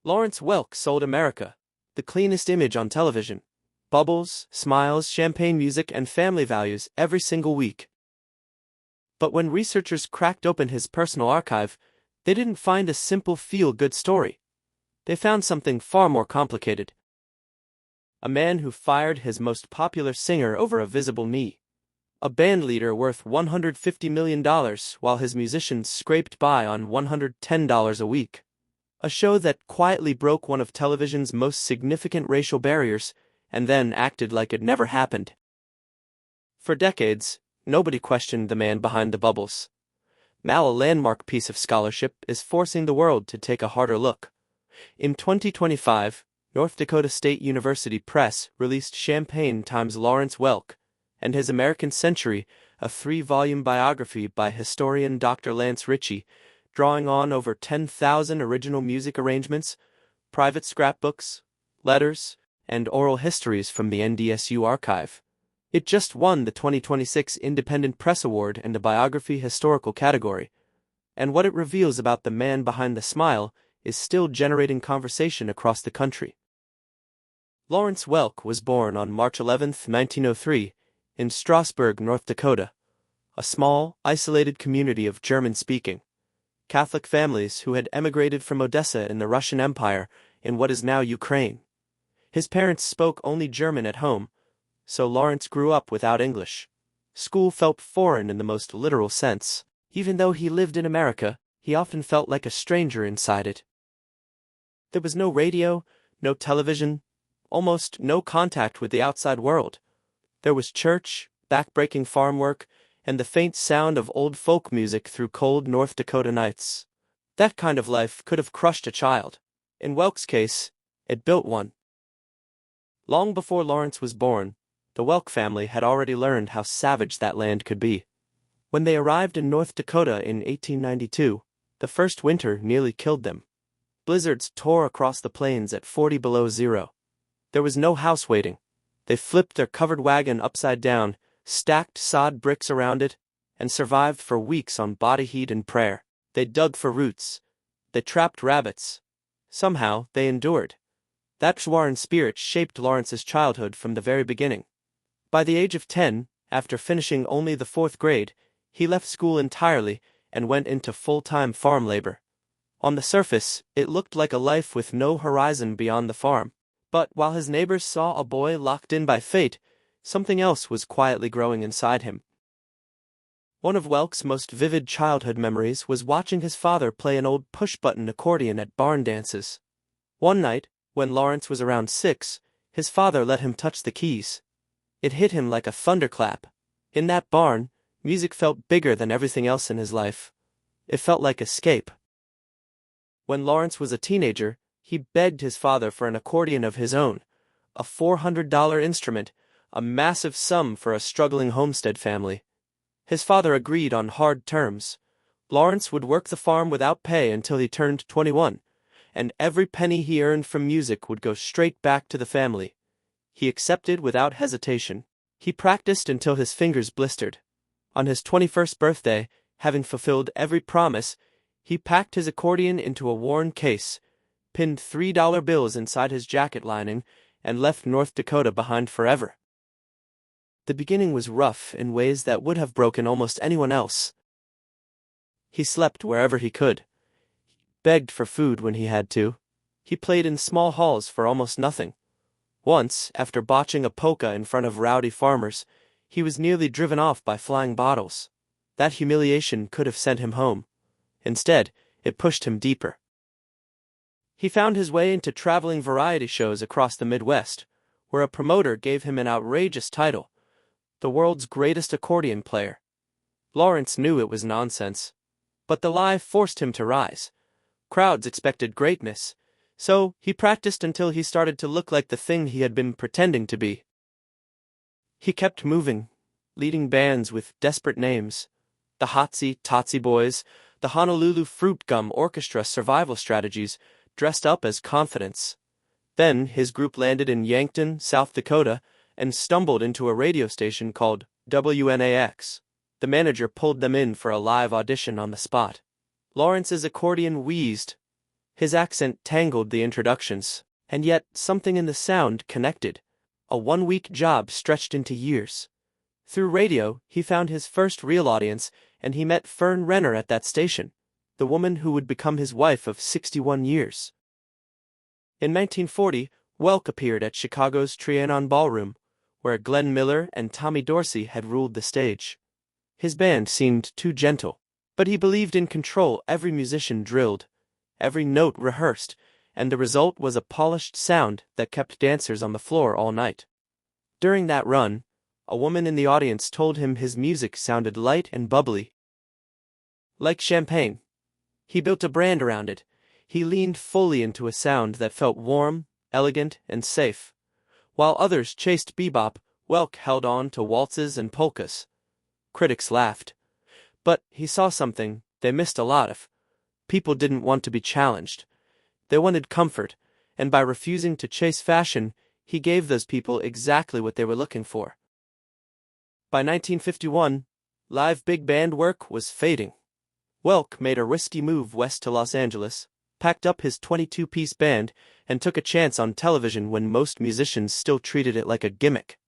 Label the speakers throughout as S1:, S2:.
S1: Lawrence Welk sold America, the cleanest image on television. Bubbles, smiles, champagne music, and family values every single week. But when researchers cracked open his personal archive, they didn't find a simple feel-good story. They found something far more complicated. A man who fired his most popular singer over a visible knee. A bandleader worth $150 million while his musicians scraped by on $110 a week. A show that quietly broke one of television's most significant racial barriers and then acted like it never happened. For decades, nobody questioned the man behind the bubbles. Now a landmark piece of scholarship is forcing the world to take a harder look. In 2025, North Dakota State University Press released Champagne Times Lawrence Welk and His American Century, a 3-volume biography by historian Dr. Lance Ritchie, drawing on over 10,000 original music arrangements, private scrapbooks, letters, and oral histories from the NDSU archive. It just won the 2026 Independent Press Award in the Biography Historical category, and what it reveals about the man behind the smile is still generating conversation across the country. Lawrence Welk was born on March 11, 1903, in Strasburg, North Dakota, a small, isolated community of German-speaking Catholic families who had emigrated from Odessa in the Russian Empire in what is now Ukraine. His parents spoke only German at home, so Lawrence grew up without English. School felt foreign in the most literal sense. Even though he lived in America, he often felt like a stranger inside it. There was no radio, no television, almost no contact with the outside world. There was church, back-breaking farm work, and the faint sound of old folk music through cold North Dakota nights. That kind of life could have crushed a child. In Welk's case, it built one. Long before Lawrence was born, the Welk family had already learned how savage that land could be. When they arrived in North Dakota in 1892, the first winter nearly killed them. Blizzards tore across the plains at 40 below zero. There was no house waiting. They flipped their covered wagon upside down, stacked sod bricks around it, and survived for weeks on body heat and prayer. They dug for roots. They trapped rabbits. Somehow, they endured. That Juarez spirit shaped Lawrence's childhood from the very beginning. By the age of 10, after finishing only the 4th grade, he left school entirely and went into full-time farm labor. On the surface, it looked like a life with no horizon beyond the farm. But while his neighbors saw a boy locked in by fate, something else was quietly growing inside him. One of Welk's most vivid childhood memories was watching his father play an old push-button accordion at barn dances. One night, when Lawrence was around 6, his father let him touch the keys. It hit him like a thunderclap. In that barn, music felt bigger than everything else in his life. It felt like escape. When Lawrence was a teenager, he begged his father for an accordion of his own, a $400 instrument, a massive sum for a struggling homestead family. His father agreed on hard terms. Lawrence would work the farm without pay until he turned 21, and every penny he earned from music would go straight back to the family. He accepted without hesitation. He practiced until his fingers blistered. On his 21st birthday, having fulfilled every promise, he packed his accordion into a worn case, pinned $3 bills inside his jacket lining, and left North Dakota behind forever. The beginning was rough in ways that would have broken almost anyone else. He slept wherever he could. He begged for food when he had to. He played in small halls for almost nothing. Once, after botching a polka in front of rowdy farmers, he was nearly driven off by flying bottles. That humiliation could have sent him home. Instead, it pushed him deeper. He found his way into traveling variety shows across the Midwest, where a promoter gave him an outrageous title, the world's greatest accordion player. Lawrence knew it was nonsense, but the lie forced him to rise. Crowds expected greatness, so he practiced until he started to look like the thing he had been pretending to be. He kept moving, leading bands with desperate names, the Hotsy Totsy Boys, the Honolulu Fruit Gum Orchestra Survival Strategies, dressed up as Confidence. Then his group landed in Yankton, South Dakota, and stumbled into a radio station called WNAX. The manager pulled them in for a live audition on the spot. Lawrence's accordion wheezed. His accent tangled the introductions, and yet something in the sound connected. A one-week job stretched into years. Through radio, he found his first real audience, and he met Fern Renner at that station, the woman who would become his wife of 61 years. In 1940, Welk appeared at Chicago's Trianon Ballroom, where Glenn Miller and Tommy Dorsey had ruled the stage. His band seemed too gentle, but he believed in control. Every musician drilled, every note rehearsed, and the result was a polished sound that kept dancers on the floor all night. During that run, a woman in the audience told him his music sounded light and bubbly, like champagne. He built a brand around it. He leaned fully into a sound that felt warm, elegant, and safe. While others chased bebop, Welk held on to waltzes and polkas. Critics laughed. But he saw something they missed a lot of. People didn't want to be challenged. They wanted comfort, and by refusing to chase fashion, he gave those people exactly what they were looking for. By 1951, live big band work was fading. Welk made a risky move west to Los Angeles, packed up his 22-piece band, and took a chance on television when most musicians still treated it like a gimmick.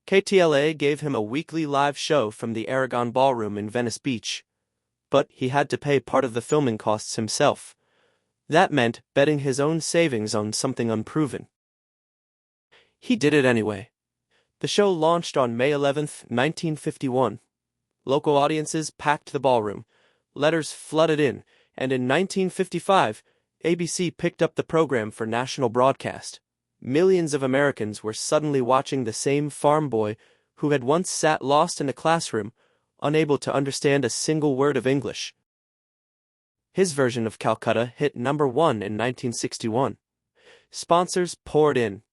S1: KTLA gave him a weekly live show from the Aragon Ballroom in Venice Beach. But he had to pay part of the filming costs himself. That meant betting his own savings on something unproven. He did it anyway. The show launched on May 11, 1951. Local audiences packed the ballroom. Letters flooded in, and in 1955, ABC picked up the program for national broadcast. Millions of Americans were suddenly watching the same farm boy who had once sat lost in a classroom, unable to understand a single word of English. His version of Calcutta hit number 1 in 1961. Sponsors poured in.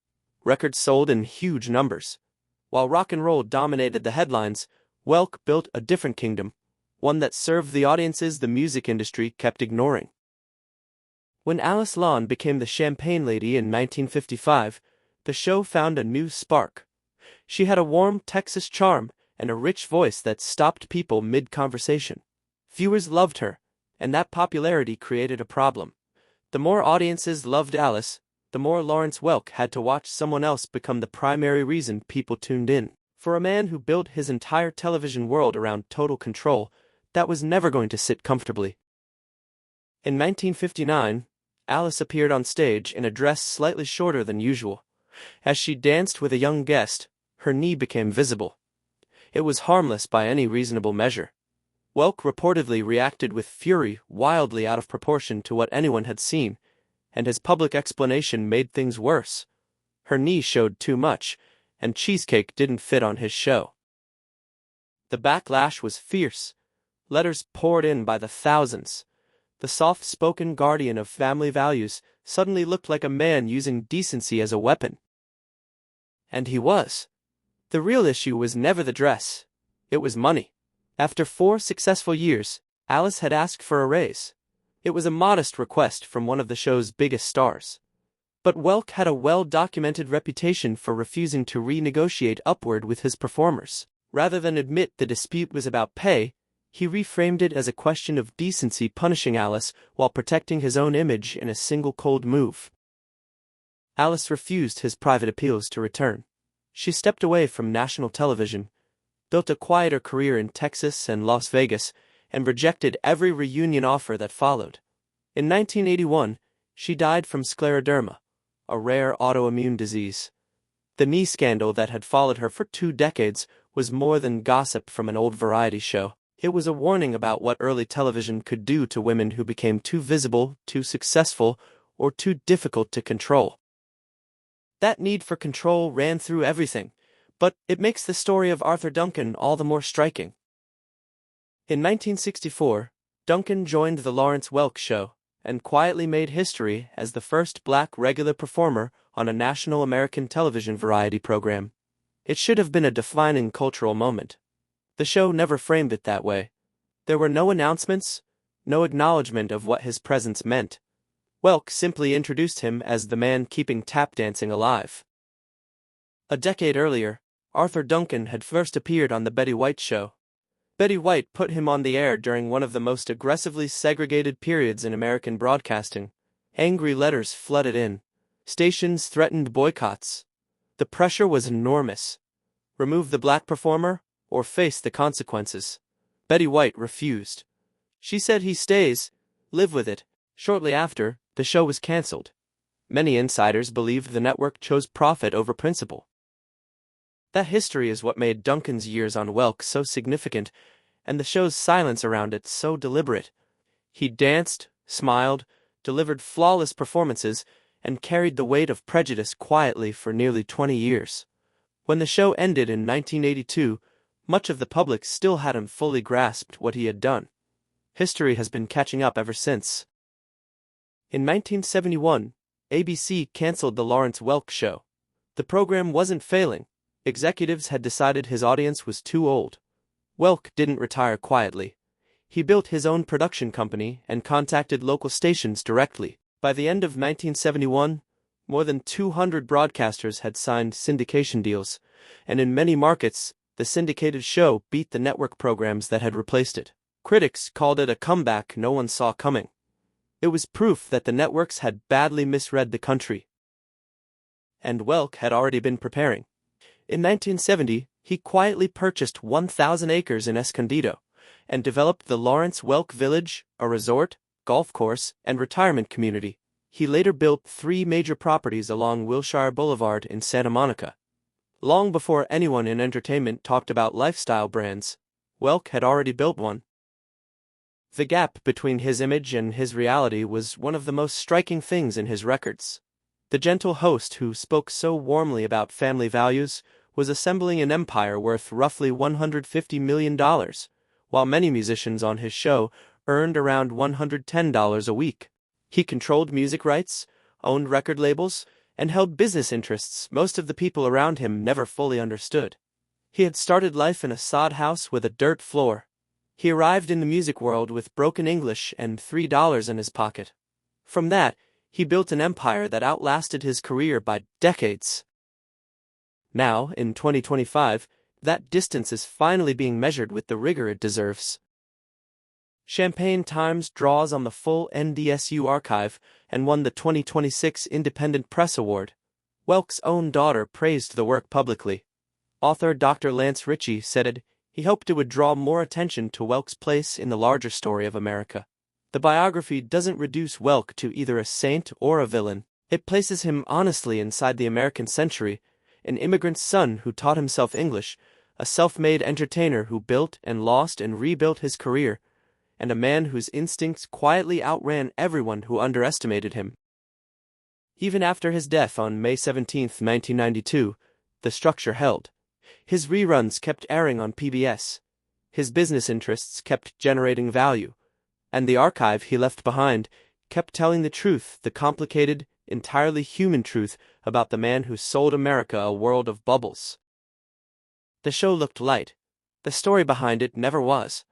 S1: Records sold in huge numbers. While rock and roll dominated the headlines, Welk built a different kingdom, one that served the audiences the music industry kept ignoring. When Alice Lawn became the Champagne Lady in 1955, the show found a new spark. She had a warm Texas charm and a rich voice that stopped people mid-conversation. Viewers loved her, and that popularity created a problem. The more audiences loved Alice, the more Lawrence Welk had to watch someone else become the primary reason people tuned in. For a man who built his entire television world around total control, that was never going to sit comfortably. In 1959, Alice appeared on stage in a dress slightly shorter than usual. As she danced with a young guest, her knee became visible. It was harmless by any reasonable measure. Welk reportedly reacted with fury, wildly out of proportion to what anyone had seen, and his public explanation made things worse. Her knee showed too much, and cheesecake didn't fit on his show. The backlash was fierce. Letters poured in by the thousands. The soft-spoken guardian of family values suddenly looked like a man using decency as a weapon. And he was. The real issue was never the dress. It was money. After 4 successful years, Alice had asked for a raise. It was a modest request from one of the show's biggest stars. But Welk had a well-documented reputation for refusing to renegotiate upward with his performers. Rather than admit the dispute was about pay, he reframed it as a question of decency, punishing Alice while protecting his own image in a single cold move. Alice refused his private appeals to return. She stepped away from national television, built a quieter career in Texas and Las Vegas, and rejected every reunion offer that followed. In 1981, she died from scleroderma, a rare autoimmune disease. The knee scandal that had followed her for 2 decades was more than gossip from an old variety show. It was a warning about what early television could do to women who became too visible, too successful, or too difficult to control. That need for control ran through everything, but it makes the story of Arthur Duncan all the more striking. In 1964, Duncan joined the Lawrence Welk Show and quietly made history as the first black regular performer on a national American television variety program. It should have been a defining cultural moment. The show never framed it that way. There were no announcements, no acknowledgement of what his presence meant. Welk simply introduced him as the man keeping tap dancing alive. A decade earlier, Arthur Duncan had first appeared on The Betty White Show. Betty White put him on the air during one of the most aggressively segregated periods in American broadcasting. Angry letters flooded in. Stations threatened boycotts. The pressure was enormous. Remove the black performer, or face the consequences. Betty White refused. She said he stays, live with it. Shortly after, the show was cancelled. Many insiders believed the network chose profit over principle. That history is what made Duncan's years on Welk so significant, and the show's silence around it so deliberate. He danced, smiled, delivered flawless performances, and carried the weight of prejudice quietly for nearly 20 years. When the show ended in 1982, much of the public still hadn't fully grasped what he had done. History has been catching up ever since. In 1971, ABC canceled The Lawrence Welk Show. The program wasn't failing. Executives had decided his audience was too old. Welk didn't retire quietly. He built his own production company and contacted local stations directly. By the end of 1971, more than 200 broadcasters had signed syndication deals, and in many markets, the syndicated show beat the network programs that had replaced it. Critics called it a comeback no one saw coming. It was proof that the networks had badly misread the country. And Welk had already been preparing. In 1970, he quietly purchased 1,000 acres in Escondido and developed the Lawrence Welk Village, a resort, golf course, and retirement community. He later built 3 major properties along Wilshire Boulevard in Santa Monica. Long before anyone in entertainment talked about lifestyle brands, Welk had already built one. The gap between his image and his reality was one of the most striking things in his records. The gentle host who spoke so warmly about family values was assembling an empire worth roughly $150 million, while many musicians on his show earned around $110 a week. He controlled music rights, owned record labels, and held business interests most of the people around him never fully understood. He had started life in a sod house with a dirt floor. He arrived in the music world with broken English and $3 in his pocket. From that, he built an empire that outlasted his career by decades. Now, in 2025, that distance is finally being measured with the rigor it deserves. Champaign Times draws on the full NDSU archive and won the 2026 Independent Press Award. Welk's own daughter praised the work publicly. Author Dr. Lance Ritchie said he hoped it would draw more attention to Welk's place in the larger story of America. The biography doesn't reduce Welk to either a saint or a villain. It places him honestly inside the American century, an immigrant's son who taught himself English, a self-made entertainer who built and lost and rebuilt his career, and a man whose instincts quietly outran everyone who underestimated him. Even after his death on May 17, 1992, the structure held. His reruns kept airing on PBS. His business interests kept generating value. And the archive he left behind kept telling the truth, the complicated, entirely human truth about the man who sold America a world of bubbles. The show looked light. The story behind it never was.